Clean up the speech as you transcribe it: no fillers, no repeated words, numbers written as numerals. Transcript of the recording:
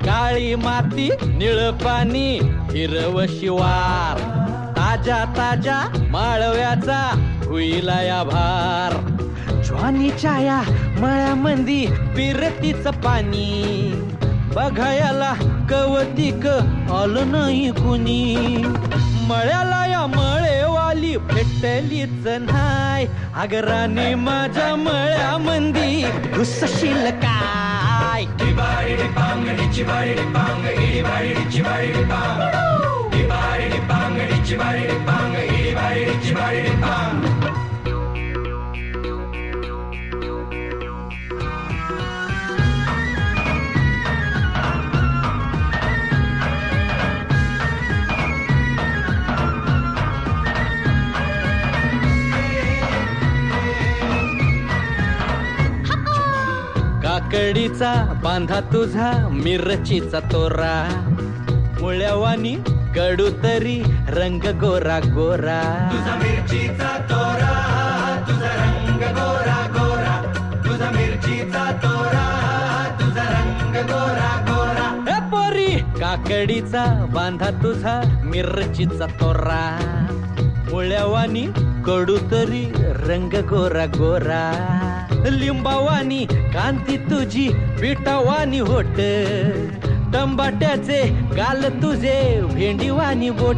काळी माती निळ पाणी हिरव शिवार ताजा ताजा माळव्याचा हुईला या भार ज्वानीच्या या मळ्यामंदी पिरतीच पाणी बघायला कवतिक आलं नाही कुणी मळ्याला या मळेवाली भेटलीच नाय अगराने माझ्या मळ्यामंदी घुसशील काय काकडीचा बांधा तुझा मिरचीचा तोरा मुळ्यावानी कडू तरी रंग गोरा गोरा तुझा मिरचीचा तोरा तुझा रंग गोरा गोरा तुझा मिरचीचा तोरा तुझा रंग गोरा गोरा ए पोरी काकडीचा बांधा तुझा मिरचीचा तोरा मुळ्यावानी कडू तरी रंग गोरा गोरा लिंबावानी कांती तुझी पिठावानी होट टंबाट्याचे गाल तुझे भेंडीवानी बोट